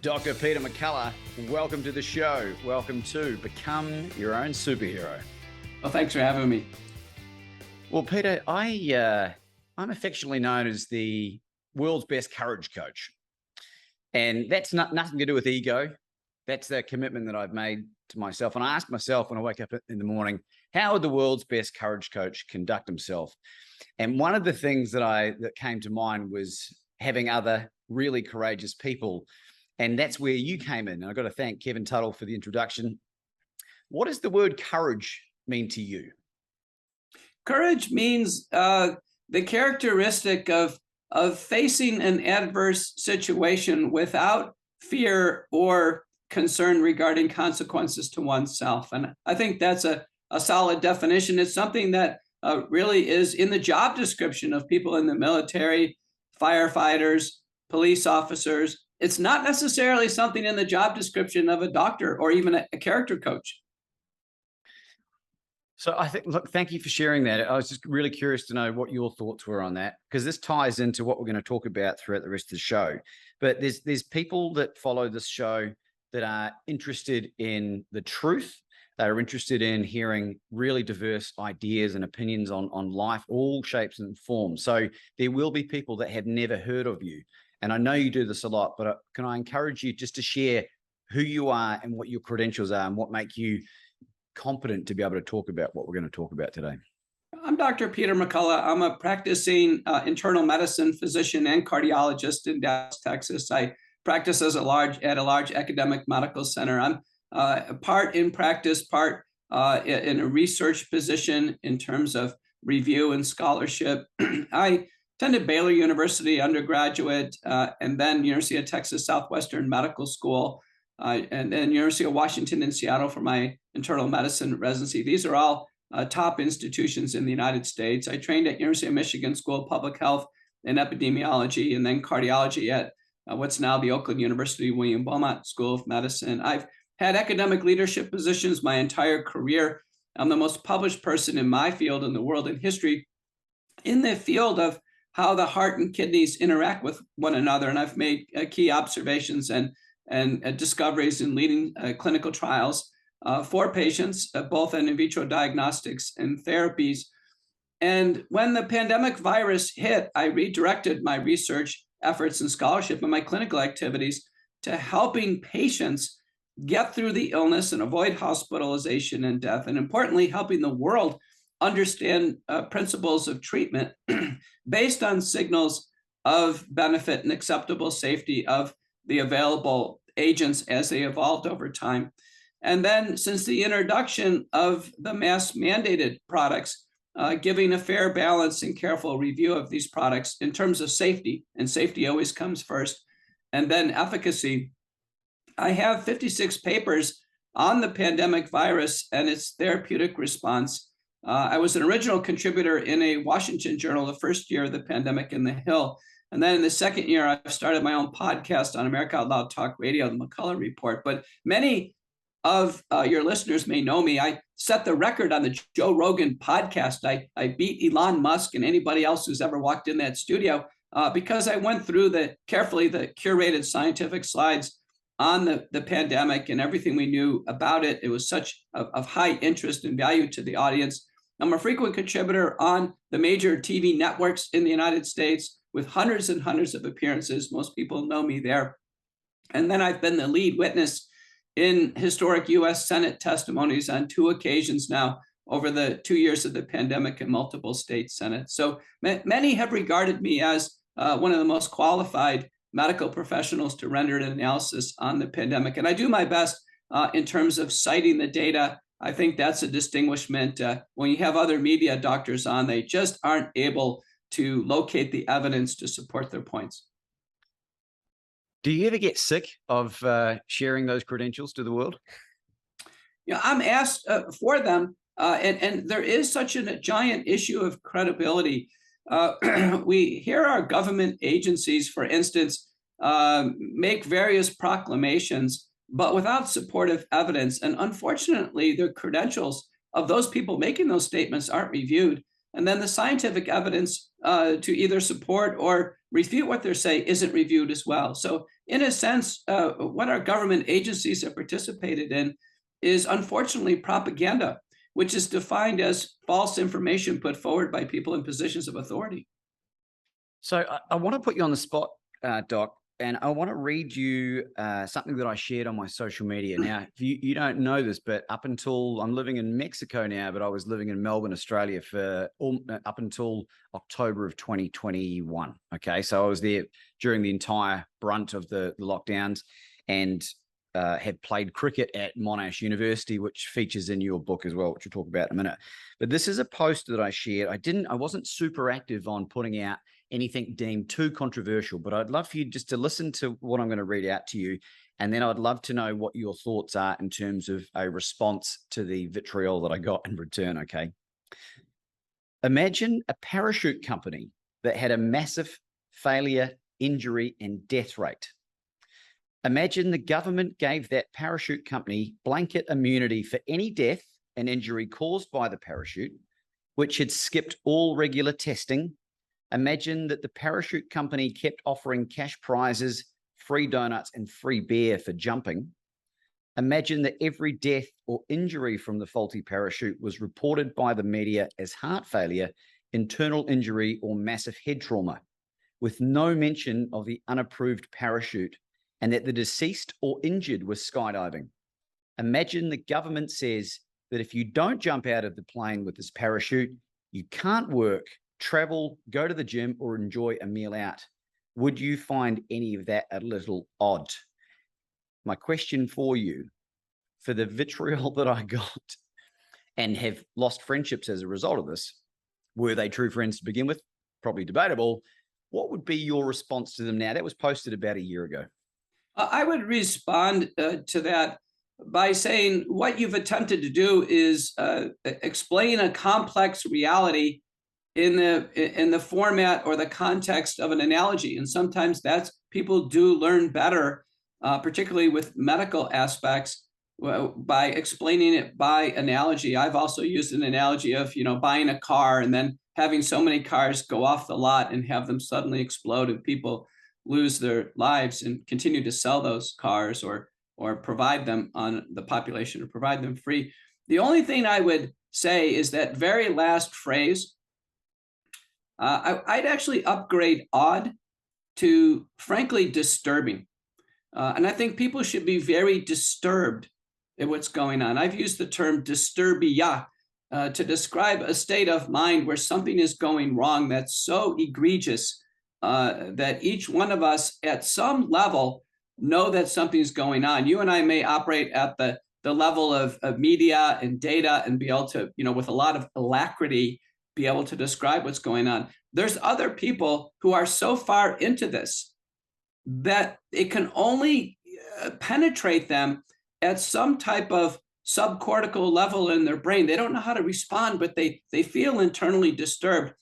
Dr. Peter McCullough, welcome to the show. Welcome to Become Your Own Superhero. Well, thanks for having me. Well, Peter, I'm affectionately known as the world's best courage coach. And that's nothing to do with ego. That's the commitment that I've made to myself. And I ask myself when I wake up in the morning, how would the world's best courage coach conduct himself? And one of the things that came to mind was having other really courageous people. And that's where you came in. And I've got to thank Kevin Tuttle for the introduction. What does the word courage mean to you? Courage means the characteristic of facing an adverse situation without fear or concern regarding consequences to oneself. And I think that's a solid definition. It's something that really is in the job description of people in the military, firefighters, police officers. It's not necessarily something in the job description of a doctor or even a character coach. So I think, look, thank you for sharing that. I was just really curious to know what your thoughts were on that, because this ties into what we're going to talk about throughout the rest of the show. But there's people that follow this show that are interested in the truth. They are interested in hearing really diverse ideas and opinions on life, all shapes and forms. So there will be people that have never heard of you. And I know you do this a lot, but can I encourage you just to share who you are and what your credentials are and what make you competent to be able to talk about what we're going to talk about today? I'm Dr. Peter McCullough. I'm a practicing internal medicine physician and cardiologist in Dallas, Texas. I practice at a large academic medical center. I'm part in practice, part in a research position in terms of review and scholarship. I attended Baylor University undergraduate, and then University of Texas Southwestern Medical School, and then University of Washington in Seattle for my internal medicine residency. These are all top institutions in the United States. I trained at University of Michigan School of Public Health and Epidemiology, and then cardiology at what's now the Oakland University William Beaumont School of Medicine. I've had academic leadership positions my entire career. I'm the most published person in my field in the world in history in the field of how the heart and kidneys interact with one another. And I've made key observations and discoveries in leading clinical trials for patients, both in vitro diagnostics and therapies. And when the pandemic virus hit, I redirected my research efforts and scholarship and my clinical activities to helping patients get through the illness and avoid hospitalization and death, and importantly, helping the world understand principles of treatment based on signals of benefit and acceptable safety of the available agents as they evolved over time. And then since the introduction of the mass mandated products, giving a fair balance and careful review of these products in terms of safety, and safety always comes first, and then efficacy. I have 56 papers on the pandemic virus and its therapeutic response. I was an original contributor in a Washington journal the first year of the pandemic in the Hill. And then in the second year, I started my own podcast on America Out Loud Talk Radio, the McCullough Report. But many of your listeners may know me. I set the record on the Joe Rogan podcast. I beat Elon Musk and anybody else who's ever walked in that studio because I went through the curated scientific slides on the pandemic and everything we knew about it. It was such of high interest and value to the audience. I'm a frequent contributor on the major TV networks in the United States with hundreds and hundreds of appearances. Most people know me there. And then I've been the lead witness in historic U.S. Senate testimonies on 2 occasions now over the 2 years of the pandemic in multiple state senates. So many have regarded me as one of the most qualified medical professionals to render an analysis on the pandemic. And I do my best in terms of citing the data. I think that's a distinguishment. When you have other media doctors on, they just aren't able to locate the evidence to support their points. Do you ever get sick of sharing those credentials to the world? Yeah, I'm asked for them, and there is such a giant issue of credibility. We hear our government agencies, for instance, make various proclamations, but without supportive evidence. And unfortunately, the credentials of those people making those statements aren't reviewed. And then the scientific evidence to either support or refute what they're saying isn't reviewed as well. So in a sense, what our government agencies have participated in is unfortunately propaganda, which is defined as false information put forward by people in positions of authority. So I want to put you on the spot, Doc, and I want to read you something that I shared on my social media. Now, if you don't know this, but up until I'm living in Mexico now, but I was living in Melbourne, Australia for up until October of 2021. Okay, so I was there during the entire brunt of the lockdowns, and had played cricket at Monash University, which features in your book as well, which we'll talk about in a minute. But this is a post that I shared. I wasn't super active on putting out anything deemed too controversial, but I'd love for you just to listen to what I'm going to read out to you. And then I'd love to know what your thoughts are in terms of a response to the vitriol that I got in return. Okay. Imagine a parachute company that had a massive failure, injury, and death rate. Imagine the government gave that parachute company blanket immunity for any death and injury caused by the parachute, which had skipped all regular testing. Imagine that the parachute company kept offering cash prizes, free donuts, and free beer for jumping. Imagine that every death or injury from the faulty parachute was reported by the media as heart failure, internal injury, or massive head trauma, with no mention of the unapproved parachute, and that the deceased or injured was skydiving. Imagine the government says that if you don't jump out of the plane with this parachute, you can't work, travel, go to the gym, or enjoy a meal out. Would you find any of that a little odd? My question for you, for the vitriol that I got and have lost friendships as a result of this, were they true friends to begin with? Probably debatable. What would be your response to them now? That was posted about a year ago. I would respond to that by saying what you've attempted to do is explain a complex reality in the format or the context of an analogy. And sometimes that's people do learn better, particularly with medical aspects, by explaining it by analogy. I've also used an analogy of, buying a car and then having so many cars go off the lot and have them suddenly explode and people lose their lives and continue to sell those cars or provide them on the population or provide them free. The only thing I would say is that very last phrase, I'd actually upgrade odd to frankly disturbing. And I think people should be very disturbed at what's going on. I've used the term disturbia to describe a state of mind where something is going wrong that's so egregious that each one of us at some level know that something's going on. You and I may operate at the level of media and data and be able to, with a lot of alacrity, be able to describe what's going on. There's other people who are so far into this that it can only penetrate them at some type of subcortical level in their brain. They don't know how to respond, but they feel internally disturbed.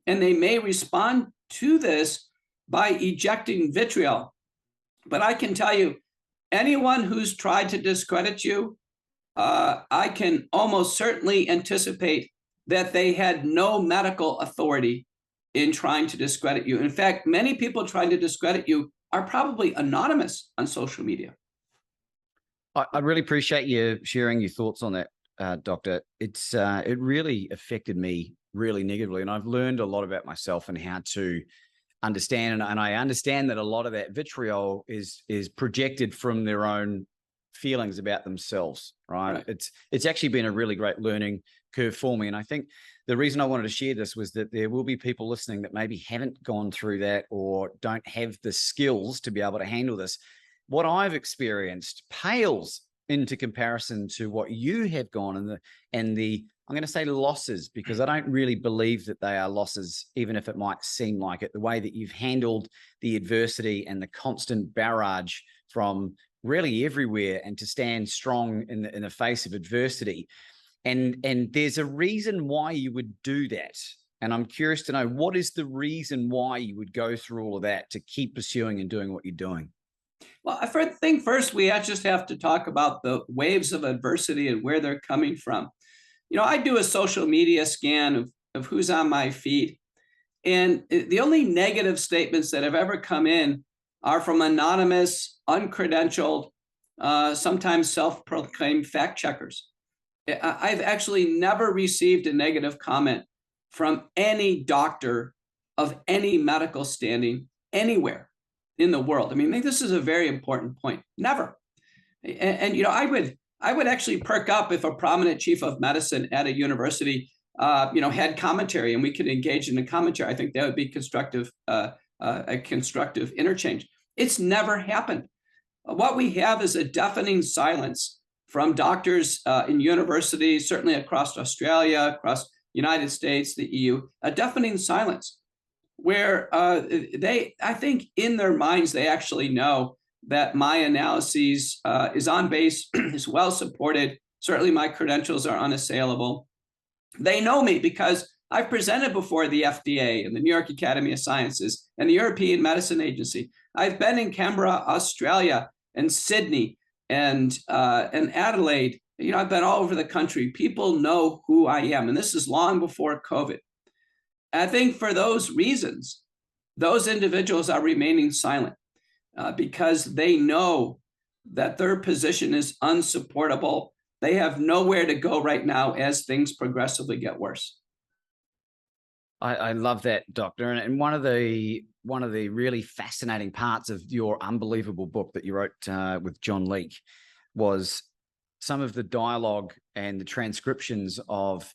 And they may respond to this by ejecting vitriol. But I can tell you, anyone who's tried to discredit you, I can almost certainly anticipate that they had no medical authority in trying to discredit you. In fact, many people trying to discredit you are probably anonymous on social media. I really appreciate you sharing your thoughts on that, Doctor. It really affected me really negatively, and I've learned a lot about myself and how to understand. And I understand that a lot of that vitriol is projected from their own feelings about themselves, right? It's actually been a really great learning curve for me. And I think the reason I wanted to share this was that there will be people listening that maybe haven't gone through that or don't have the skills to be able to handle this. What I've experienced pales into comparison to what you have gone and the I'm going to say losses, because I don't really believe that they are losses, even if it might seem like it, the way that you've handled the adversity and the constant barrage from really everywhere and to stand strong in the face of adversity. And there's a reason why you would do that. And I'm curious to know, what is the reason why you would go through all of that to keep pursuing and doing what you're doing? Well, I think first we just have to talk about the waves of adversity and where they're coming from. I do a social media scan of of who's on my feed. And the only negative statements that have ever come in are from anonymous, uncredentialed, sometimes self-proclaimed fact checkers. I've actually never received a negative comment from any doctor of any medical standing anywhere in the world. I mean, this is a very important point. Never. And I would actually perk up if a prominent chief of medicine at a university, had commentary and we could engage in a commentary. I think that would be constructive, a constructive interchange. It's never happened. What we have is a deafening silence from doctors in universities, certainly across Australia, across the United States, the EU, a deafening silence where I think in their minds, they actually know that my analyses is on base, is well supported. Certainly my credentials are unassailable. They know me because I've presented before the FDA and the New York Academy of Sciences and the European Medicine Agency. I've been in Canberra, Australia, and Sydney, and Adelaide. I've been all over the country. People know who I am, and this is long before COVID. I think for those reasons, those individuals are remaining silent because they know that their position is unsupportable. They have nowhere to go right now as things progressively get worse. I love that, Doctor. And one of the really fascinating parts of your unbelievable book that you wrote with John Leake was some of the dialogue and the transcriptions of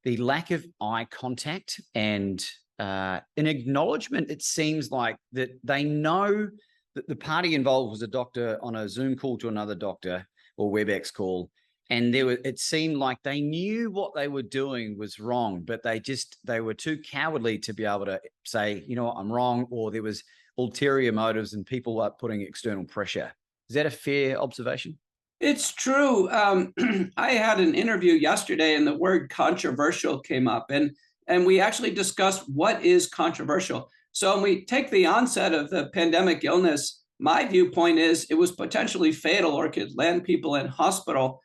the lack of eye contact and an acknowledgement. It seems like that they know that the party involved was a doctor on a Zoom call to another doctor or WebEx call. And it seemed like they knew what they were doing was wrong, but they were too cowardly to be able to say, I'm wrong, or there was ulterior motives and people are putting external pressure. Is that a fair observation? It's true. I had an interview yesterday and the word controversial came up, and we actually discussed what is controversial. So when we take the onset of the pandemic illness, my viewpoint is it was potentially fatal or could land people in hospital.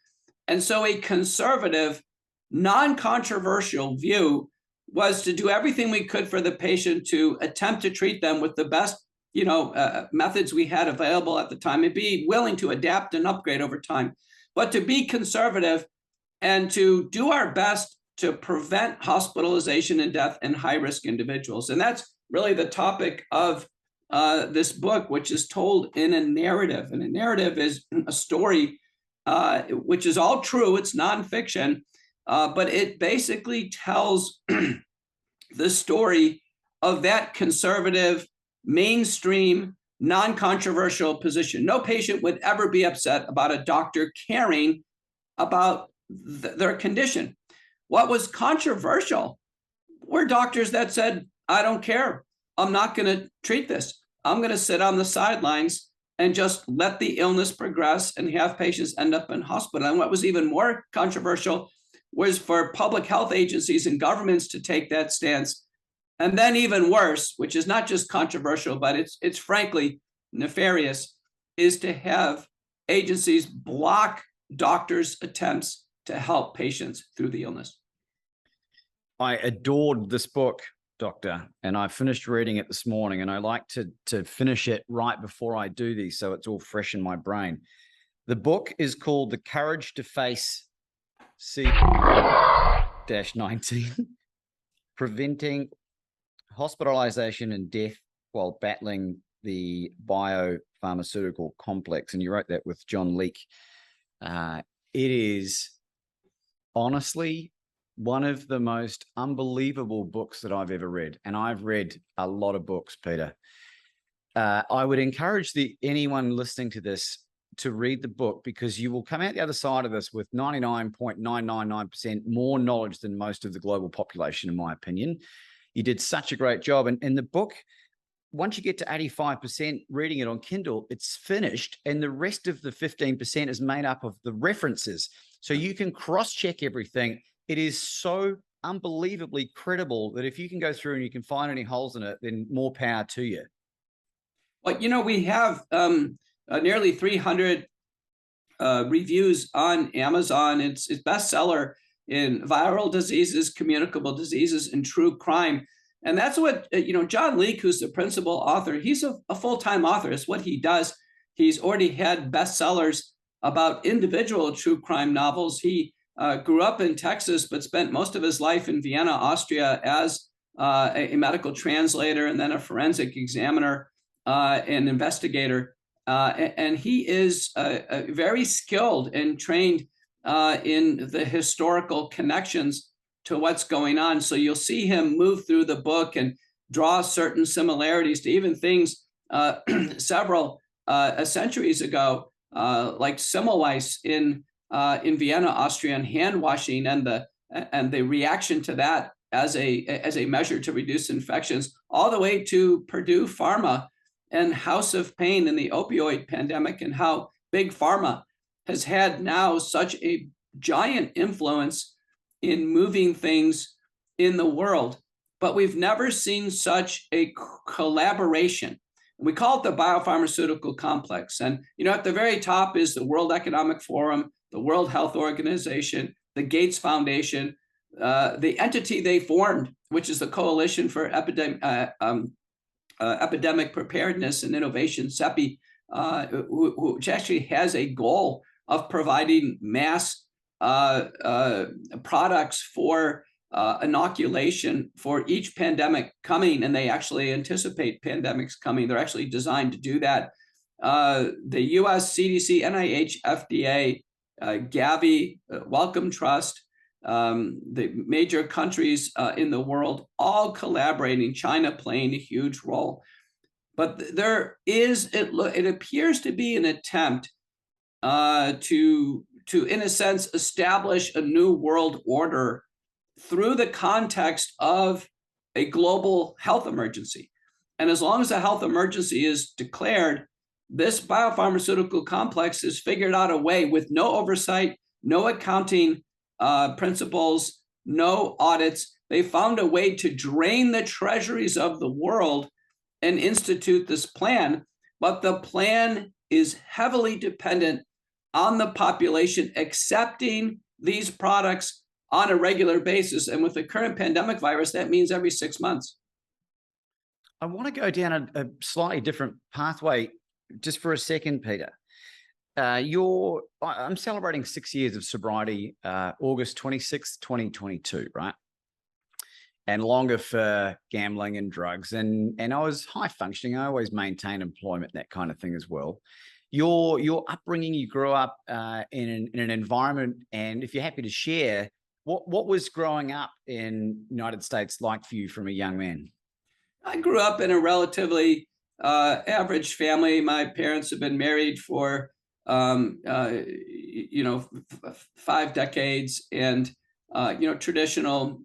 And so a conservative, non-controversial view was to do everything we could for the patient to attempt to treat them with the best, methods we had available at the time and be willing to adapt and upgrade over time. But to be conservative and to do our best to prevent hospitalization and death in high-risk individuals. And that's really the topic of this book, which is told in a narrative. And a narrative is a story which is all true. It's nonfiction, but it basically tells the story of that conservative, mainstream, non-controversial position. No patient would ever be upset about a doctor caring about their condition. What was controversial were doctors that said, I don't care. I'm not going to treat this. I'm going to sit on the sidelines and just let the illness progress and have patients end up in hospital. And what was even more controversial was for public health agencies and governments to take that stance. And then even worse, which is not just controversial, but it's frankly nefarious, is to have agencies block doctors' attempts to help patients through the illness. I adored this book, Doctor, and I finished reading it this morning, and I like to finish it right before I do these, so it's all fresh in my brain. The book is called The Courage to Face C-19, Preventing Hospitalization and Death While Battling the Biopharmaceutical Complex. And you wrote that with John Leake. It is honestly one of the most unbelievable books that I've ever read. And I've read a lot of books, Peter. I would encourage anyone listening to this to read the book, because you will come out the other side of this with 99.999% more knowledge than most of the global population, in my opinion. You did such a great job. And the book, once you get to 85% reading it on Kindle, it's finished. And the rest of the 15% is made up of the references. So you can cross-check everything. It is so unbelievably credible that if you can go through and you can find any holes in it, then more power to you. Well, we have nearly 300 reviews on Amazon. It's bestseller. in viral diseases, communicable diseases, and true crime. And that's what, John Leake, who's the principal author, he's a full-time author. It's what he does. He's already had bestsellers about individual true crime novels. He grew up in Texas, but spent most of his life in Vienna, Austria, as a medical translator and then a forensic examiner and investigator. And he is very skilled and trained in the historical connections to what's going on. So you'll see him move through the book and draw certain similarities to even things several centuries ago, like Semmelweis in Vienna, Austria, and hand washing, and the reaction to that as a measure to reduce infections, all the way to Purdue Pharma and House of Pain in the opioid pandemic, and how big pharma has had now such a giant influence in moving things in the world. But we've never seen such a collaboration. We call it the biopharmaceutical complex. And, at the very top is the World Economic Forum, the World Health Organization, the Gates Foundation, the entity they formed, which is the Coalition for Epidemic Preparedness and Innovation, CEPI, which actually has a goal of providing mass products for inoculation for each pandemic coming, and they actually anticipate pandemics coming. They're actually designed to do that. The US CDC, NIH, FDA, Gavi, Wellcome Trust, the major countries in the world, all collaborating, China playing a huge role. But there is, it appears to be an attempt to, in a sense, establish a new world order through the context of a global health emergency. And as long as a health emergency is declared, this biopharmaceutical complex has figured out a way, with no oversight, no accounting principles, no audits. They found a way to drain the treasuries of the world and institute this plan. But the plan is heavily dependent on the population accepting these products on a regular basis. And with the current pandemic virus, that means every 6 months. I want to go down a slightly different pathway just for a second, Peter. I'm celebrating 6 years of sobriety, August 26th, 2022, right? And longer for gambling and drugs. And I was high functioning. I always maintain employment, that kind of thing as well. Your upbringing, you grew up in an environment, and if you're happy to share, what was growing up in the United States like for you from a young man? I grew up in a relatively average family. My parents have been married for 5 decades, and traditional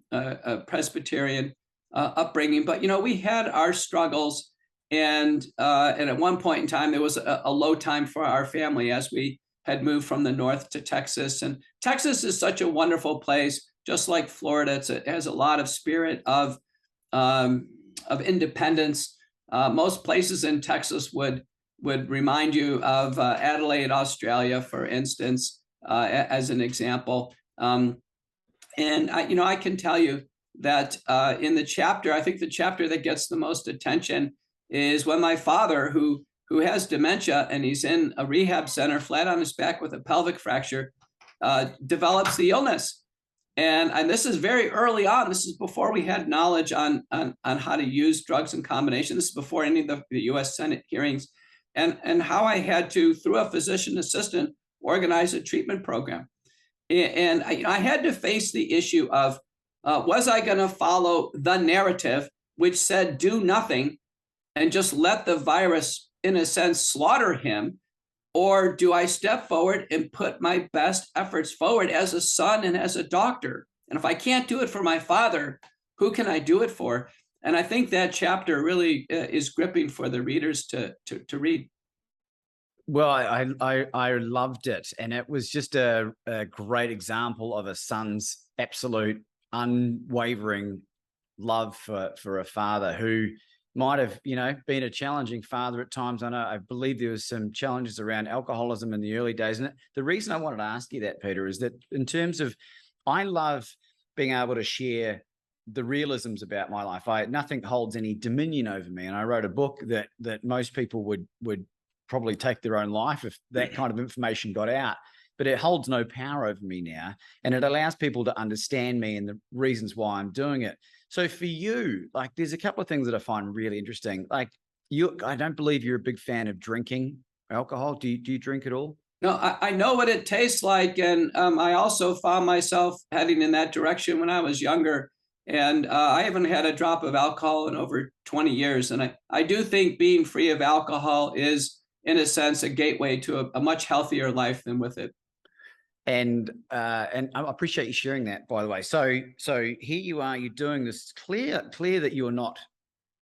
Presbyterian upbringing. But we had our struggles, and at one point in time, there was a low time for our family as we had moved from the north to Texas. And Texas is such a wonderful place, just like Florida. It has a lot of spirit of independence. Most places in Texas would remind you of Adelaide, Australia, for instance, as an example. And I can tell you that in the chapter, I think the chapter that gets the most attention is when my father, who has dementia and he's in a rehab center, flat on his back with a pelvic fracture, develops the illness. And this is very early on. This is before we had knowledge on how to use drugs in combination. This is before any of the U.S. Senate hearings, and how I had to, through a physician assistant, organize a treatment program. And I had to face the issue of, was I going to follow the narrative, which said do nothing and just let the virus, in a sense, slaughter him? Or do I step forward and put my best efforts forward as a son and as a doctor? And if I can't do it for my father, who can I do it for? And I think that chapter really is gripping for the readers to read. Well, I loved it. And it was just a great example of a son's absolute unwavering love for a father who might have, been a challenging father at times. I believe there was some challenges around alcoholism in the early days. And the reason I wanted to ask you that, Peter, is that in terms of I love being able to share the realisms about my life. Nothing holds any dominion over me. And I wrote a book that most people would probably take their own life if that kind of information got out. But it holds no power over me now. And it allows people to understand me and the reasons why I'm doing it. So for you, like, there's a couple of things that I find really interesting. Like, I don't believe you're a big fan of drinking alcohol. Do you drink at all? No, I know what it tastes like. And I also found myself heading in that direction when I was younger. And I haven't had a drop of alcohol in over 20 years. And I do think being free of alcohol is, in a sense, a gateway to a much healthier life than with it. And I appreciate you sharing that, by the way. So here you are, you're doing this, clear that you're not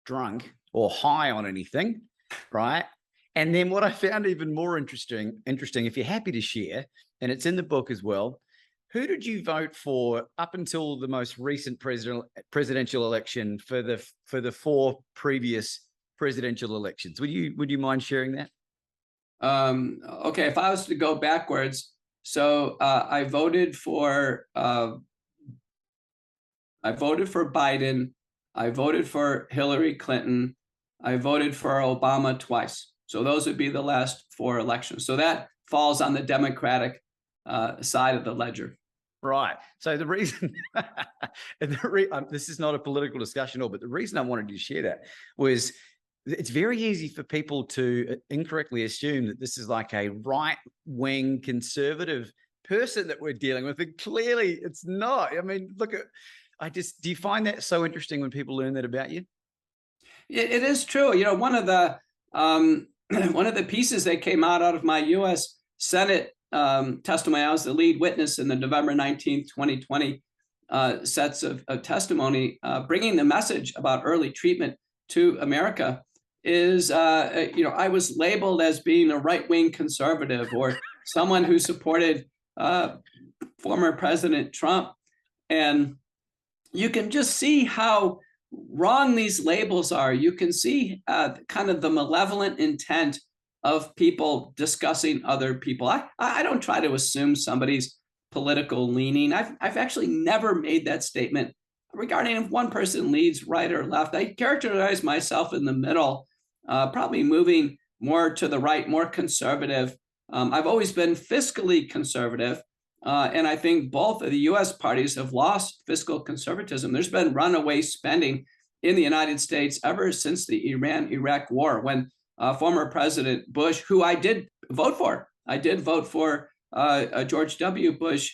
drunk or high on anything, right? And then what I found even more interesting, if you're happy to share, and it's in the book as well, who did you vote for up until the most recent presidential election for the 4 previous presidential elections? Would you mind sharing that? Okay, if I was to go backwards, so I voted for Biden, I voted for Hillary Clinton, I voted for Obama twice. So those would be the last 4 elections. So that falls on the Democratic side of the ledger. Right. So the reason, this is not a political discussion at all, but the reason I wanted to share that was it's very easy for people to incorrectly assume that this is like a right-wing conservative person that we're dealing with. And clearly it's not. I mean, do you find that so interesting when people learn that about you? It is true. You know, one of the one of the pieces that came out of my U.S. Senate testimony, I was the lead witness in the November 19th, 2020 sets of testimony, bringing the message about early treatment to America is, I was labeled as being a right-wing conservative or someone who supported former President Trump. And you can just see how wrong these labels are. You can see kind of the malevolent intent of people discussing other people. I don't try to assume somebody's political leaning. I've actually never made that statement regarding if one person leads right or left. I characterize myself in the middle, probably moving more to the right, more conservative. I've always been fiscally conservative. And I think both of the US parties have lost fiscal conservatism. There's been runaway spending in the United States ever since the Iran-Iraq war, when former President Bush, who I did vote for George W. Bush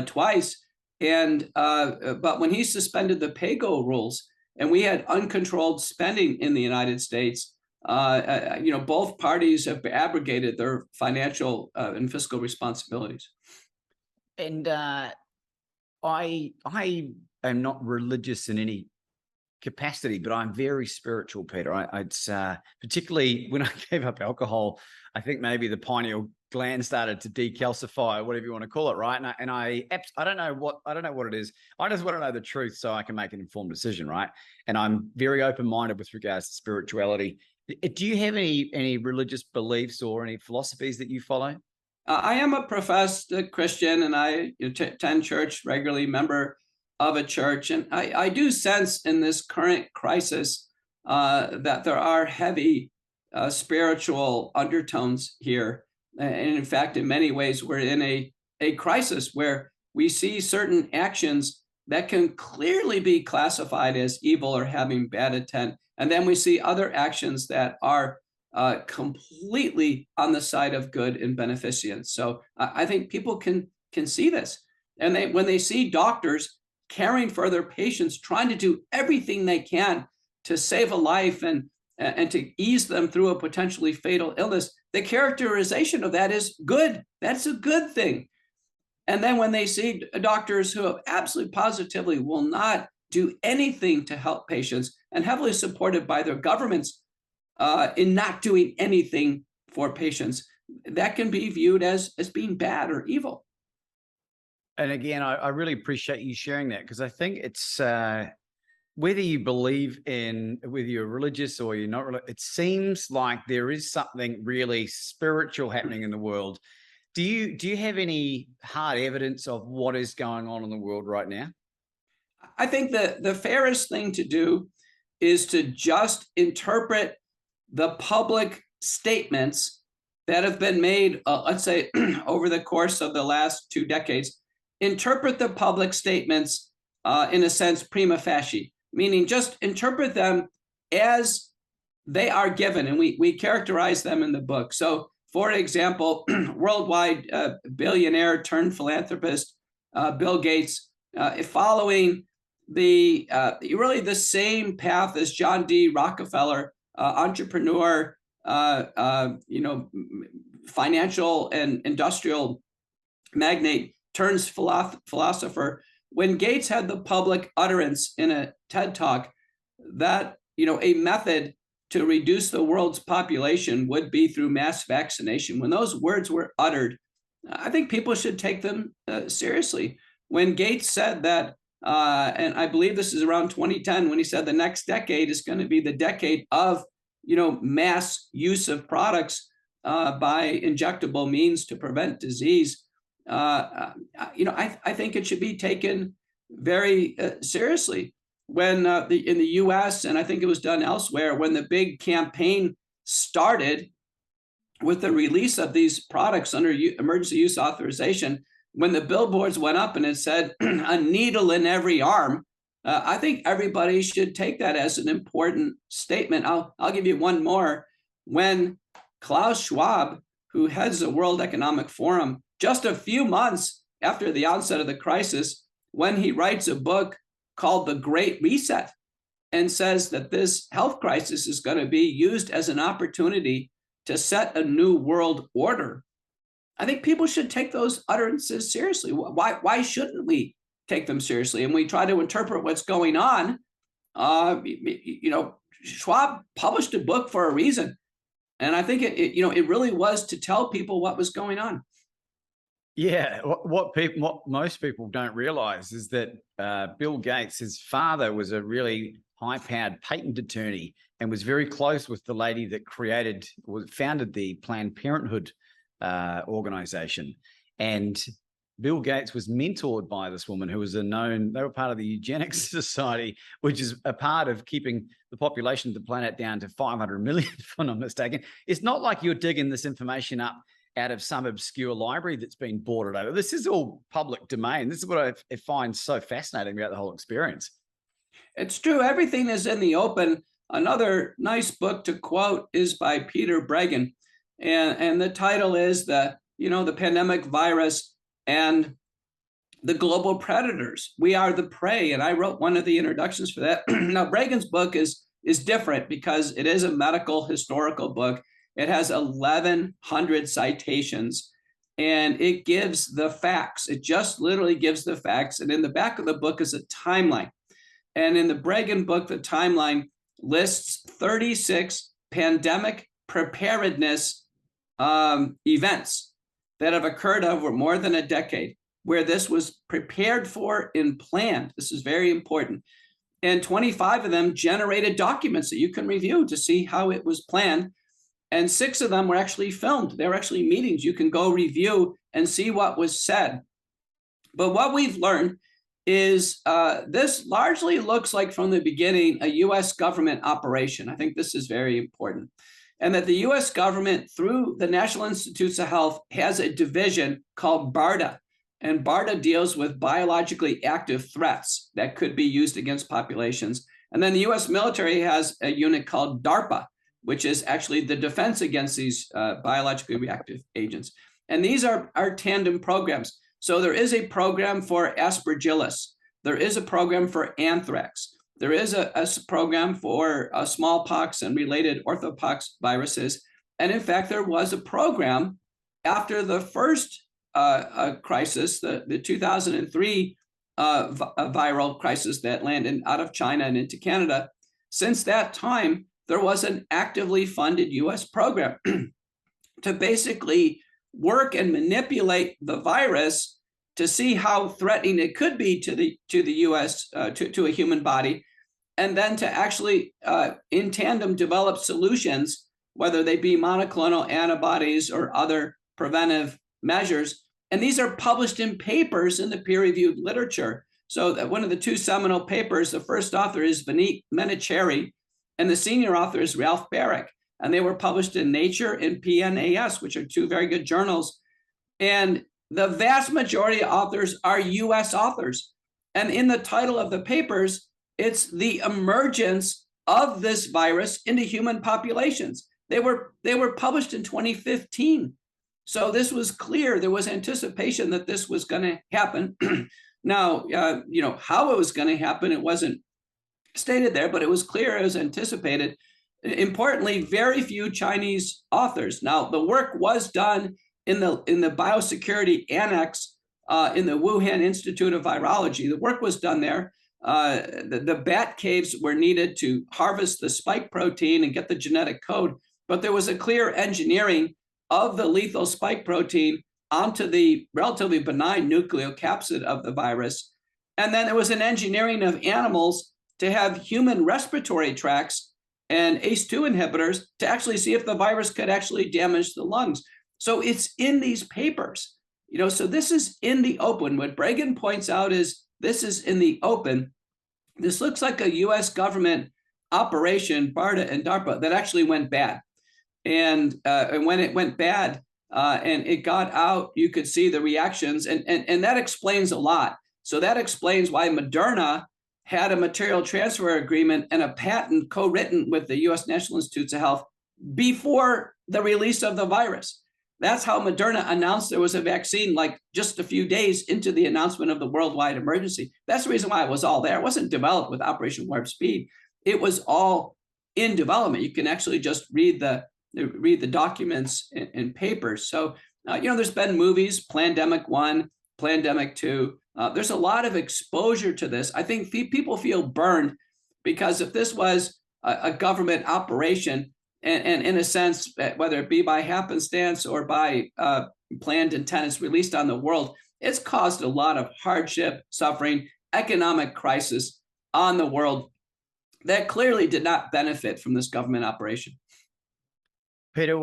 twice. And but when he suspended the pay-go rules and we had uncontrolled spending in the United States, both parties have abrogated their financial and fiscal responsibilities. And I am not religious in any capacity, but I'm very spiritual, Peter. It's particularly when I gave up alcohol, I think maybe the pineal gland started to decalcify, or whatever you want to call it, right? And I don't know what it is. I just want to know the truth so I can make an informed decision, right? And I'm very open-minded with regards to spirituality. Do you have any religious beliefs or any philosophies that you follow? I am a professed Christian, and I attend church regularly, member of a church. And I do sense in this current crisis that there are heavy spiritual undertones here. And in fact, in many ways, we're in a crisis where we see certain actions that can clearly be classified as evil or having bad intent. And then we see other actions that are completely on the side of good and beneficence. So I think people can see this. And when they see doctors caring for their patients, trying to do everything they can to save a life and to ease them through a potentially fatal illness, the characterization of that is good. That's a good thing. And then when they see doctors who absolutely positively will not do anything to help patients and heavily supported by their governments in not doing anything for patients, that can be viewed as being bad or evil. And again, I really appreciate you sharing that, because I think it's whether you believe in, whether you're religious or you're not religious, it seems like there is something really spiritual happening in the world Do you have any hard evidence of what is going on in the world right now? I think that the fairest thing to do is to just interpret the public statements that have been made, let's say, over the course of the last 2 decades. Interpret the public statements in a sense prima facie, meaning just interpret them as they are given, and we characterize them in the book. So, for example, worldwide billionaire turned philanthropist Bill Gates, following really the same path as John D. Rockefeller, entrepreneur, financial and industrial magnate turns philosopher. When Gates had the public utterance in a TED talk that a method to reduce the world's population would be through mass vaccination, when those words were uttered, I think people should take them seriously. When Gates said that, and I believe this is around 2010, when he said the next decade is going to be the decade of mass use of products by injectable means to prevent disease, I think it should be taken very seriously. When in the U.S., and I think it was done elsewhere, when the big campaign started with the release of these products under emergency use authorization, when the billboards went up and it said a needle in every arm, I think everybody should take that as an important statement. I'll give you one more. When Klaus Schwab, who heads the World Economic Forum, just a few months after the onset of the crisis, when he writes a book called The Great Reset and says that this health crisis is going to be used as an opportunity to set a new world order, I think people should take those utterances seriously. Why shouldn't we take them seriously? And we try to interpret what's going on. Schwab published a book for a reason. And I think it really was to tell people what was going on. Yeah, what most people don't realize is that Bill Gates, his father, was a really high-powered patent attorney and was very close with the lady that founded the Planned Parenthood organization. And Bill Gates was mentored by this woman who was they were part of the Eugenics Society, which is a part of keeping the population of the planet down to 500 million, if I'm not mistaken. It's not like you're digging this information up out of some obscure library that's been boarded over. This is all public domain. This is what I find so fascinating about the whole experience. It's true. Everything is in the open. Another nice book to quote is by Peter Breggin. And the title is the pandemic virus and the global predators. We are the prey. And I wrote one of the introductions for that. Now, Breggin's book is different because it is a medical historical book. It has 1,100 citations, and it gives the facts. It just literally gives the facts. And in the back of the book is a timeline. And in the Breggin book, the timeline lists 36 pandemic preparedness events that have occurred over more than a decade, where this was prepared for and planned. This is very important. And 25 of them generated documents that you can review to see how it was planned. And 6 of them were actually filmed. They were actually meetings. You can go review and see what was said. But what we've learned is this largely looks like from the beginning a U.S. government operation. I think this is very important. And that the U.S. government, through the National Institutes of Health, has a division called BARDA. And BARDA deals with biologically active threats that could be used against populations. And then the U.S. military has a unit called DARPA, which is actually the defense against these biologically reactive agents. And these are tandem programs. So there is a program for aspergillus. There is a program for anthrax. There is a program for smallpox and related orthopox viruses. And in fact, there was a program after the first crisis, the 2003 viral crisis that landed out of China and into Canada. Since that time, there was an actively funded U.S. program to basically work and manipulate the virus to see how threatening it could be to the U.S. To a human body, and then to actually in tandem develop solutions, whether they be monoclonal antibodies or other preventive measures. And these are published in papers in the peer-reviewed literature. So that one of the two seminal papers, the first author is Vineet Menachery, and the senior author is Ralph Barrick. And they were published in Nature and PNAS, which are two very good journals. And the vast majority of authors are US authors. And in the title of the papers, it's the emergence of this virus into human populations. They were published in 2015. So this was clear. There was anticipation that this was going to happen. Now, how it was going to happen, it wasn't stated there, but it was clear, it was anticipated. Importantly, very few Chinese authors. Now, the work was done in the biosecurity annex in the Wuhan Institute of Virology. The work was done there. The bat caves were needed to harvest the spike protein and get the genetic code, but there was a clear engineering of the lethal spike protein onto the relatively benign nucleocapsid of the virus. And then there was an engineering of animals to have human respiratory tracts and ACE2 inhibitors to actually see if the virus could actually damage the lungs. So it's in these papers, so this is in the open. What Bregan points out is this is in the open. This looks like a US government operation, BARDA and DARPA, that actually went bad. And when it went bad and it got out, you could see the reactions, and that explains a lot. So that explains why Moderna had a material transfer agreement and a patent co-written with the US National Institutes of Health before the release of the virus. That's how Moderna announced there was a vaccine, like just a few days into the announcement of the worldwide emergency. That's the reason why it was all there. It wasn't developed with Operation Warp Speed. It was all in development. You can actually just read the documents and papers. So, there's been movies, Plandemic 1, Plandemic 2. There's a lot of exposure to this. I think people feel burned because if this was a government operation, and in a sense, whether it be by happenstance or by planned intent, it's released on the world, it's caused a lot of hardship, suffering, economic crisis on the world that clearly did not benefit from this government operation. Peter,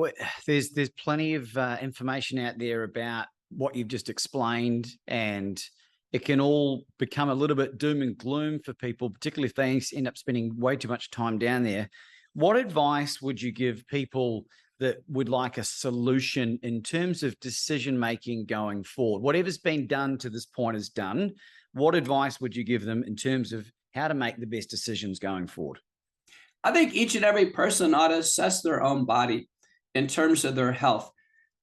there's plenty of information out there about what you've just explained, and it can all become a little bit doom and gloom for people, particularly if they end up spending way too much time down there. What advice would you give people that would like a solution in terms of decision-making going forward? Whatever's been done to this point is done. What advice would you give them in terms of how to make the best decisions going forward? I think each and every person ought to assess their own body in terms of their health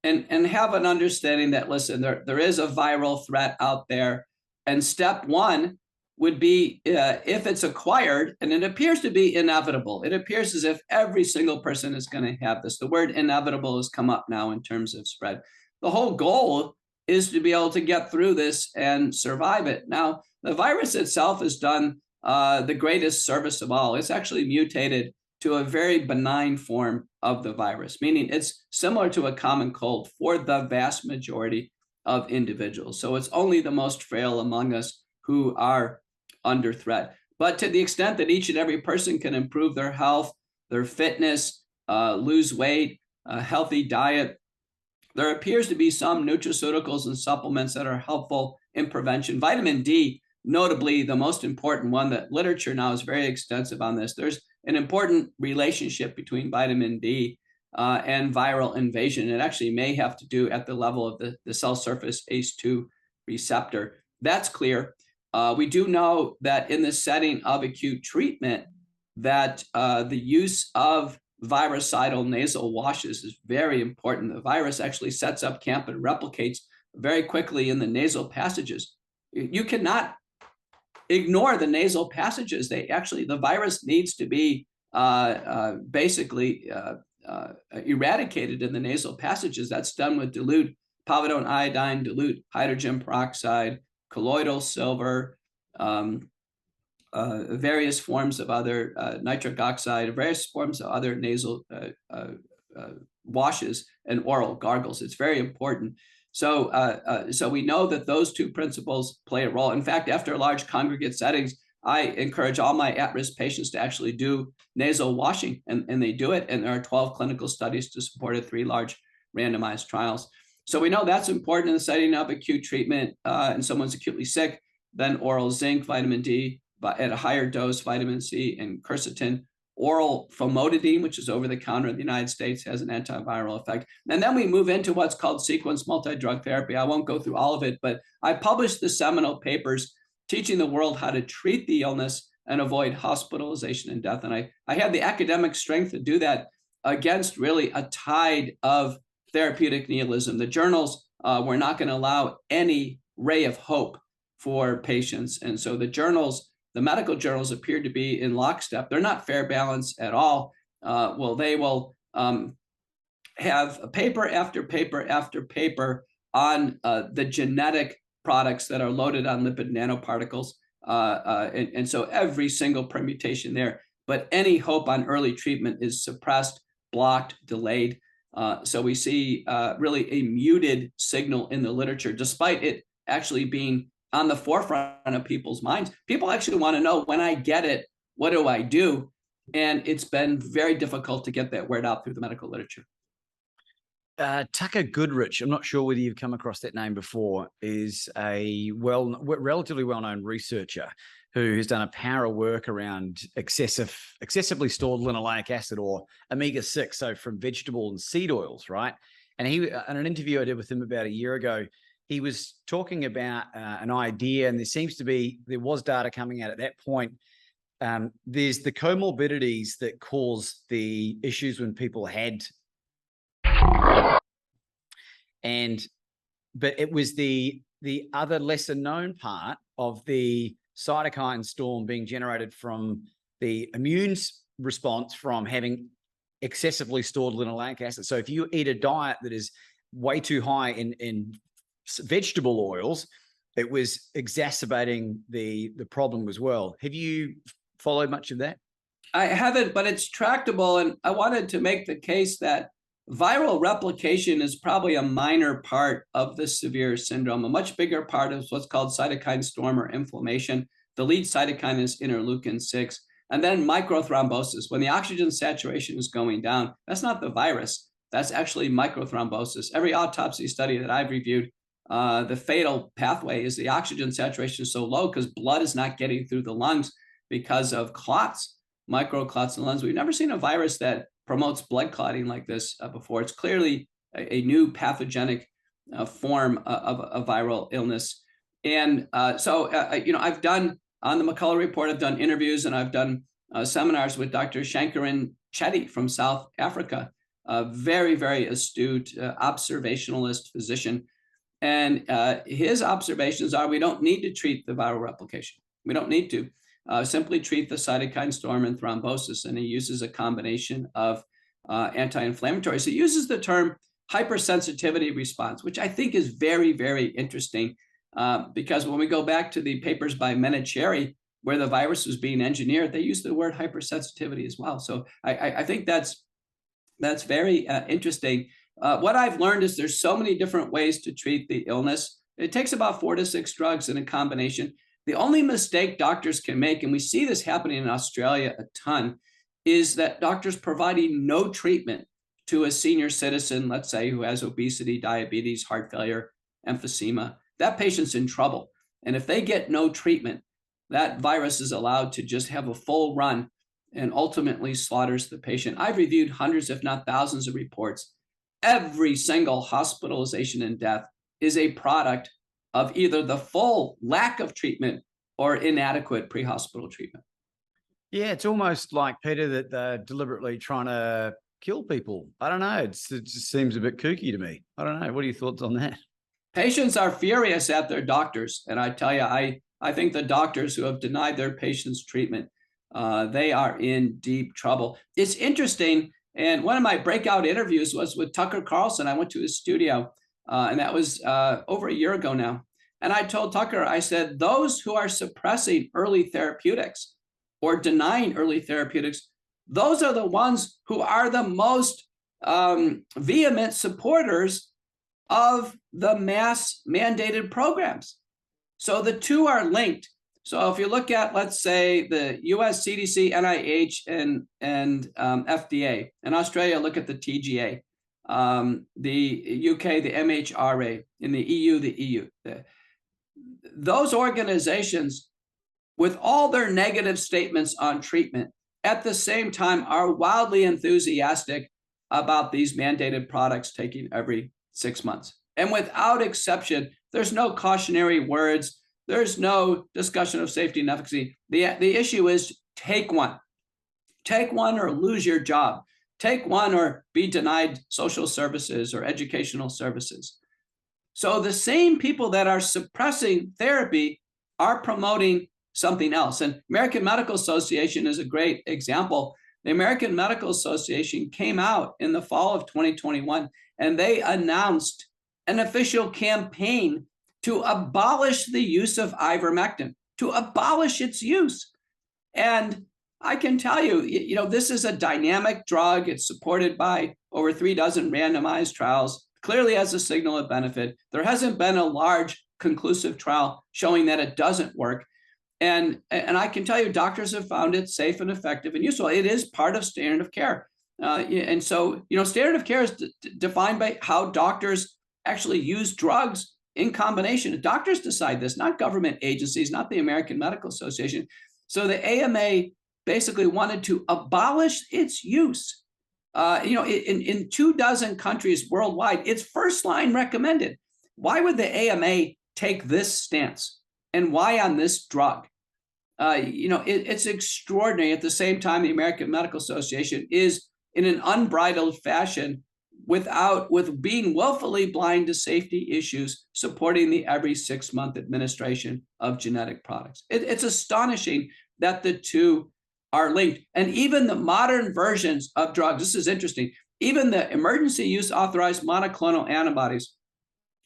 and have an understanding that, listen, there is a viral threat out there. And step one would be if it's acquired, and it appears to be inevitable. It appears as if every single person is going to have this. The word inevitable has come up now in terms of spread. The whole goal is to be able to get through this and survive it. Now, the virus itself has done the greatest service of all. It's actually mutated to a very benign form of the virus, meaning it's similar to a common cold for the vast majority of individuals. So it's only the most frail among us who are under threat. But to the extent that each and every person can improve their health, their fitness, lose weight, a healthy diet, there appears to be some nutraceuticals and supplements that are helpful in prevention. Vitamin D, notably the most important one. That literature now is very extensive on this. There's an important relationship between vitamin D and viral invasion. It actually may have to do at the level of the cell surface ACE2 receptor. That's clear. We do know that in the setting of acute treatment, that the use of virucidal nasal washes is very important. The virus actually sets up camp and replicates very quickly in the nasal passages. You cannot ignore the nasal passages. The virus needs to be basically eradicated in the nasal passages. That's done with dilute povidone iodine, dilute hydrogen peroxide, colloidal silver, various forms of other nitric oxide, various forms of other nasal washes and oral gargles. It's very important. So we know that those two principles play a role. In fact, after large congregate settings, I encourage all my at-risk patients to actually do nasal washing, and they do it. And there are 12 clinical studies to support it, 3 large randomized trials. So we know that's important in the setting of acute treatment and someone's acutely sick. Then oral zinc, vitamin D, but at a higher dose, vitamin C and quercetin. Oral famotidine, which is over the counter in the United States, has an antiviral effect. And then we move into what's called sequence multi-drug therapy. I won't go through all of it, but I published the seminal papers teaching the world how to treat the illness and avoid hospitalization and death. And I had the academic strength to do that against really a tide of therapeutic nihilism. The journals were not going to allow any ray of hope for patients. And so the journals, the medical journals, appear to be in lockstep. They're not fair balance at all. They will have paper after paper after paper on the genetic products that are loaded on lipid nanoparticles. And so every single permutation there, but any hope on early treatment is suppressed, blocked, delayed. So we see really a muted signal in the literature, despite it actually being on the forefront of people's minds. People actually want to know, when I get it, what do I do? And it's been very difficult to get that word out through the medical literature. Tucker Goodrich, I'm not sure whether you've come across that name before, is a relatively well-known researcher who has done a power of work around excessively stored linoleic acid, or omega-6, so from vegetable and seed oils, right? And in an interview I did with him about a year ago, he was talking about an idea, and there was data coming out at that point. There's the comorbidities that cause the issues when people had, but it was the other lesser known part of the cytokine storm being generated from the immune response from having excessively stored linoleic acid. So if you eat a diet that is way too high in vegetable oils, it was exacerbating the problem as well. Have you followed much of that? I haven't, but it's tractable. And I wanted to make the case that viral replication is probably a minor part of the severe syndrome. A much bigger part is what's called cytokine storm or inflammation. The lead cytokine is interleukin-6. And then microthrombosis. When the oxygen saturation is going down, that's not the virus. That's actually microthrombosis. Every autopsy study that I've reviewed, the fatal pathway is the oxygen saturation is so low because blood is not getting through the lungs because of clots, microclots in the lungs. We've never seen a virus that promotes blood clotting like this before. It's clearly a new pathogenic form of a viral illness. And I've done, on the McCullough report, I've done interviews and I've done seminars with Dr. Shankaran Chetty from South Africa, a very, very astute observationalist physician. And his observations are, we don't need to treat the viral replication. We don't need to. Simply treat the cytokine storm and thrombosis. And he uses a combination of anti-inflammatories. He uses the term hypersensitivity response, which I think is very, very interesting because when we go back to the papers by Menachery, where the virus was being engineered, they use the word hypersensitivity as well. So I think that's very interesting. What I've learned is there's so many different ways to treat the illness. It takes about 4 to 6 drugs in a combination. The only mistake doctors can make, and we see this happening in Australia a ton, is that doctors providing no treatment to a senior citizen, let's say, who has obesity, diabetes, heart failure, emphysema. That patient's in trouble. And if they get no treatment, that virus is allowed to just have a full run and ultimately slaughters the patient. I've reviewed hundreds, if not thousands, of reports. Every single hospitalization and death is a product of either the full lack of treatment or inadequate pre-hospital treatment. Yeah, it's almost like, Peter, that they're deliberately trying to kill people. I don't know. It just seems a bit kooky to me. I don't know. What are your thoughts on that? Patients are furious at their doctors. And I tell you, I think the doctors who have denied their patients treatment, they are in deep trouble. It's interesting. And one of my breakout interviews was with Tucker Carlson. I went to his studio. And that was over a year ago now. And I told Tucker, I said, those who are suppressing early therapeutics or denying early therapeutics, those are the ones who are the most vehement supporters of the mass mandated programs. So the two are linked. So if you look at, let's say, the US CDC, NIH, and FDA, in Australia, look at the TGA. the UK, the MHRA, in the EU. Those organizations, with all their negative statements on treatment, at the same time are wildly enthusiastic about these mandated products taking every 6 months. And without exception, there's no cautionary words. There's no discussion of safety and efficacy. The issue is take one. Take one or lose your job. Take one or be denied social services or educational services. So the same people that are suppressing therapy are promoting something else. And American Medical Association is a great example. The American Medical Association came out in the fall of 2021, and they announced an official campaign to abolish the use of ivermectin, to abolish its use. And I can tell you, this is a dynamic drug. It's supported by over 3 dozen randomized trials, clearly has a signal of benefit. There hasn't been a large conclusive trial showing that it doesn't work. And I can tell you, doctors have found it safe and effective and useful. It is part of standard of care. And so, standard of care is defined by how doctors actually use drugs in combination. Doctors decide this, not government agencies, not the American Medical Association. So the AMA basically wanted to abolish its use. In 2 dozen countries worldwide, it's first line recommended. Why would the AMA take this stance? And why on this drug? It's extraordinary. At the same time, the American Medical Association is in an unbridled fashion, with being willfully blind to safety issues, supporting the every 6-month administration of genetic products. It's astonishing that the two are linked. And even the modern versions of drugs, this is interesting, even the emergency use authorized monoclonal antibodies,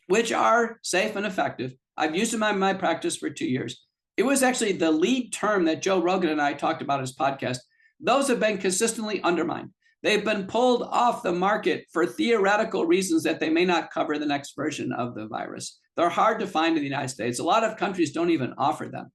which are safe and effective. I've used them in my practice for 2 years. It was actually the lead term that Joe Rogan and I talked about in his podcast. Those have been consistently undermined. They've been pulled off the market for theoretical reasons that they may not cover the next version of the virus. They're hard to find in the United States. A lot of countries don't even offer them.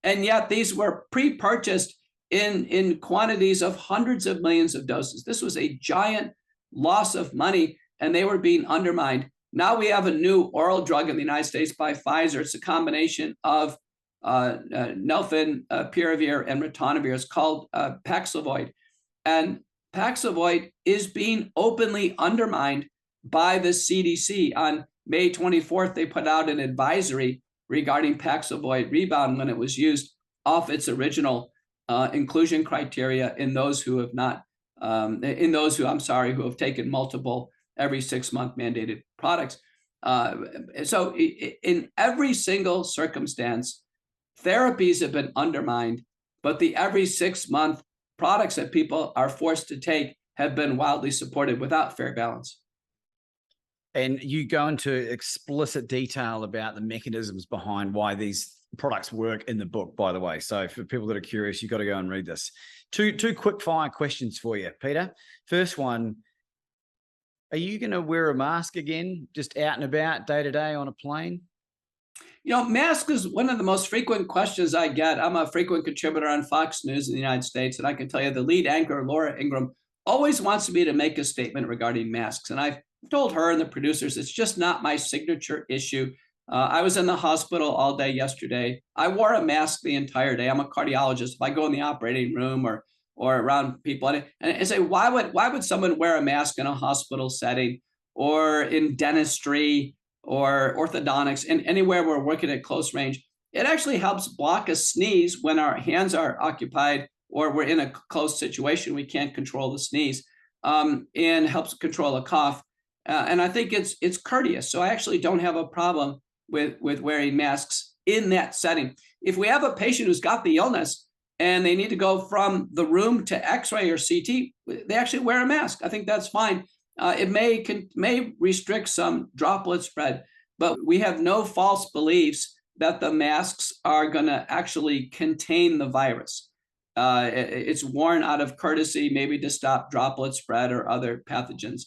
And yet these were pre-purchased in quantities of hundreds of millions of doses. This was a giant loss of money, and they were being undermined. Now we have a new oral drug in the United States by Pfizer. It's a combination of Nelfin, Piravir, and ritonavir. It's called Paxlovid. And Paxlovid is being openly undermined by the CDC. On May 24th, they put out an advisory regarding Paxlovid rebound when it was used off its original inclusion criteria in those who have not, who have taken multiple every 6-month mandated products. So in every single circumstance, therapies have been undermined, but the every 6-month products that people are forced to take have been wildly supported without fair balance. And you go into explicit detail about the mechanisms behind why these products work in the book, by the way. So for people that are curious, you've got to go and read this. Two quick fire questions for you, Peter. First one, are you going to wear a mask again, just out and about day to day on a plane? Mask is one of the most frequent questions I get. I'm a frequent contributor on Fox News in the United States, and I can tell you the lead anchor, Laura Ingraham, always wants me to make a statement regarding masks. And I've told her and the producers, it's just not my signature issue. I was in the hospital all day yesterday. I wore a mask the entire day. I'm a cardiologist. If I go in the operating room or around people and say, why would someone wear a mask in a hospital setting or in dentistry or orthodontics and anywhere we're working at close range? It actually helps block a sneeze when our hands are occupied or we're in a close situation. We can't control the sneeze, and helps control a cough. And I think it's courteous. So I actually don't have a problem with wearing masks in that setting. If we have a patient who's got the illness and they need to go from the room to X-ray or CT, they actually wear a mask. I think that's fine. It may restrict some droplet spread, but we have no false beliefs that the masks are going to actually contain the virus. It's worn out of courtesy, maybe to stop droplet spread or other pathogens.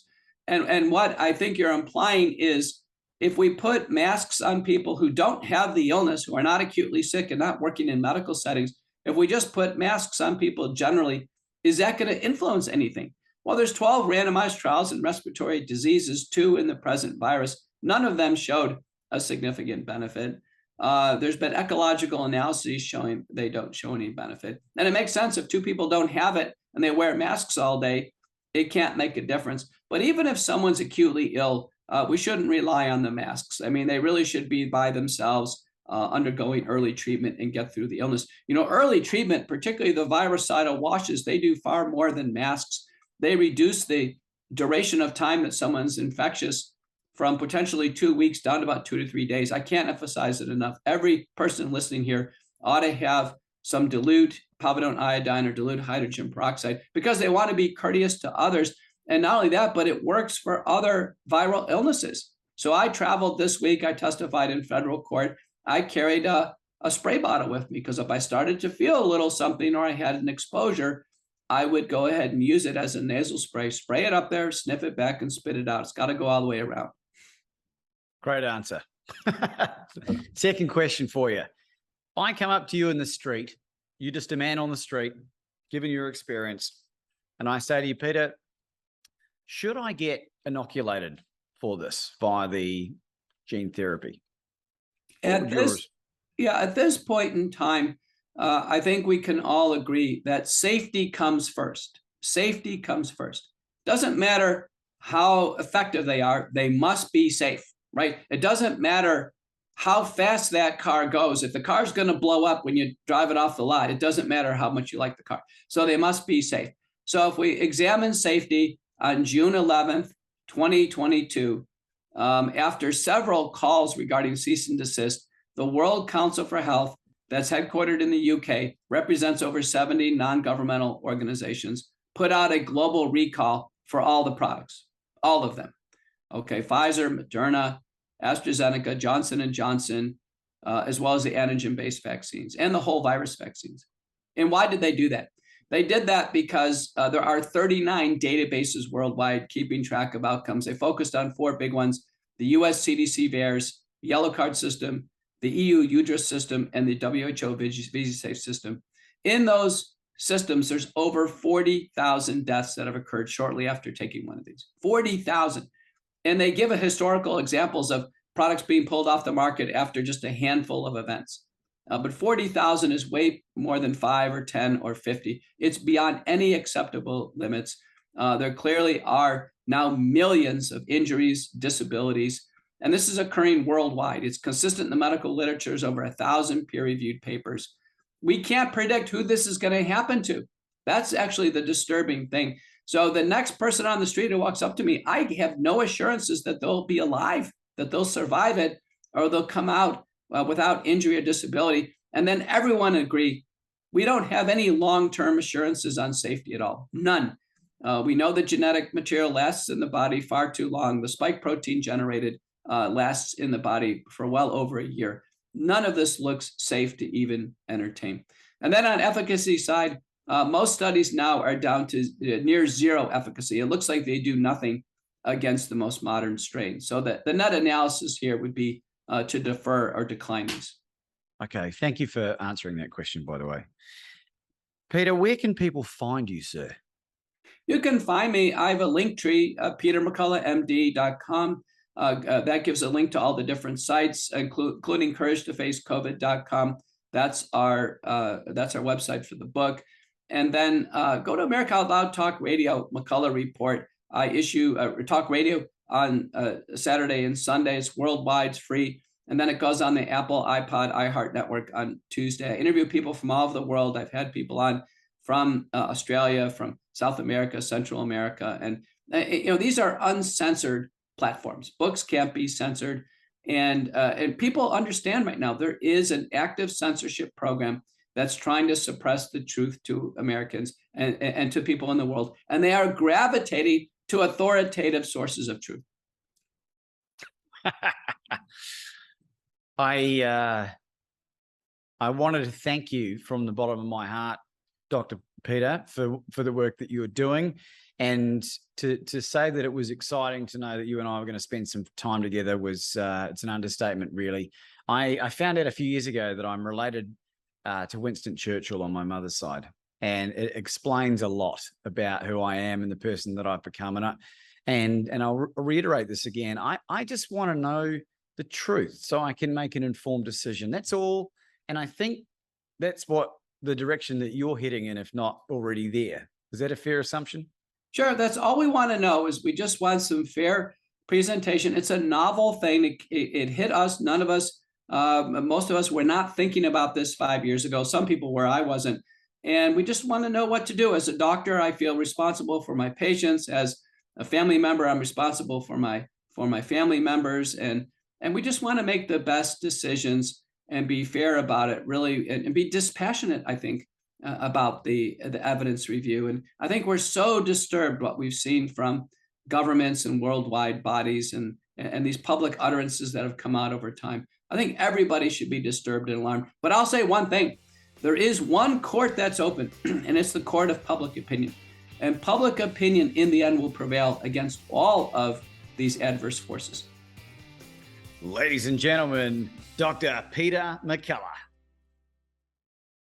And what I think you're implying is if we put masks on people who don't have the illness, who are not acutely sick and not working in medical settings, if we just put masks on people generally, is that going to influence anything? Well, there's 12 randomized trials in respiratory diseases, 2 in the present virus. None of them showed a significant benefit. There's been ecological analyses showing they don't show any benefit. And it makes sense if 2 people don't have it and they wear masks all day, it can't make a difference. But even if someone's acutely ill, we shouldn't rely on the masks. I mean, they really should be by themselves, undergoing early treatment and get through the illness. Early treatment, particularly the virucidal washes, they do far more than masks. They reduce the duration of time that someone's infectious from potentially 2 weeks down to about 2 to 3 days. I can't emphasize it enough. Every person listening here ought to have some dilute povidone iodine or dilute hydrogen peroxide because they want to be courteous to others. And not only that, but it works for other viral illnesses. So I traveled this week. I testified in federal court. I carried a spray bottle with me because if I started to feel a little something or I had an exposure, I would go ahead and use it as a nasal spray it up there, sniff it back and spit it out. It's got to go all the way around. Great answer. Second question for you. I come up to you in the street, you're just a man on the street, given your experience, and I say to you, Peter, should I get inoculated for this via the gene therapy? At this point in time, I think we can all agree that safety comes first. Safety comes first. Doesn't matter how effective they are, they must be safe, right? It doesn't matter how fast that car goes. If the car's going to blow up when you drive it off the lot, it doesn't matter how much you like the car. So they must be safe. So if we examine safety on June 11th, 2022, after several calls regarding cease and desist, the World Council for Health, that's headquartered in the UK, represents over 70 non-governmental organizations, put out a global recall for all the products, all of them. Okay, Pfizer, Moderna, AstraZeneca, Johnson & Johnson, as well as the antigen-based vaccines and the whole virus vaccines. And why did they do that? They did that because there are 39 databases worldwide keeping track of outcomes. They focused on 4 big ones: the US CDC VAERS, the Yellow Card system, the EU UDRIS system, and the WHO VisaSafe system. In those systems, there's over 40,000 deaths that have occurred shortly after taking one of these. 40,000. And they give historical examples of products being pulled off the market after just a handful of events. But 40,000 is way more than 5 or 10 or 50. It's beyond any acceptable limits. There clearly are now millions of injuries, disabilities, and this is occurring worldwide. It's consistent in the medical literature. There's over 1,000 peer-reviewed papers. We can't predict who this is going to happen to. That's actually the disturbing thing. So the next person on the street who walks up to me, I have no assurances that they'll be alive, that they'll survive it, or they'll come out without injury or disability. And then everyone agree, we don't have any long-term assurances on safety at all, none. We know the genetic material lasts in the body far too long. The spike protein generated lasts in the body for well over a year. None of this looks safe to even entertain. And then on efficacy side, most studies now are down to near zero efficacy. It looks like they do nothing against the most modern strain. So the net analysis here would be to defer or decline these. Okay, thank you for answering that question, by the way. Peter, where can people find you, sir? You can find me. I have a link tree, petermcculloughmd.com. That gives a link to all the different sites, including couragetofacecovid.com. That's our website for the book. And then go to America Out Loud Talk Radio, McCullough Report. I issue talk radio on Saturday and Sunday. It's worldwide, it's free. And then it goes on the Apple, iPod, iHeart network on Tuesday. I interview people from all over the world. I've had people on from Australia, from South America, Central America. And these are uncensored platforms. Books can't be censored. And people understand right now there is an active censorship program that's trying to suppress the truth to Americans and to people in the world. And they are gravitating to authoritative sources of truth. I wanted to thank you from the bottom of my heart, Dr. Peter, for the work that you are doing, and to say that it was exciting to know that you and I were going to spend some time together was it's an understatement, really. I found out a few years ago that I'm related to Winston Churchill on my mother's side, and it explains a lot about who I am and the person that I've become. And I'll reiterate this again. I just want to know the truth so I can make an informed decision. That's all. And I think that's what the direction that you're heading in, if not already there. Is that a fair assumption? Sure, that's all we want to know is we just want some fair presentation. It's a novel thing. It hit us. None of us, most of us were not thinking about this 5 years ago. Some people were, I wasn't. And we just want to know what to do. As a doctor, I feel responsible for my patients. As a family member, I'm responsible for my family members. And we just want to make the best decisions and be fair about it, really, and be dispassionate, I think, about the evidence review. And I think we're so disturbed what we've seen from governments and worldwide bodies and these public utterances that have come out over time. I think everybody should be disturbed and alarmed. But I'll say one thing. There is one court that's open, and it's the court of public opinion. And public opinion in the end will prevail against all of these adverse forces. Ladies and gentlemen, Dr. Peter McCullough.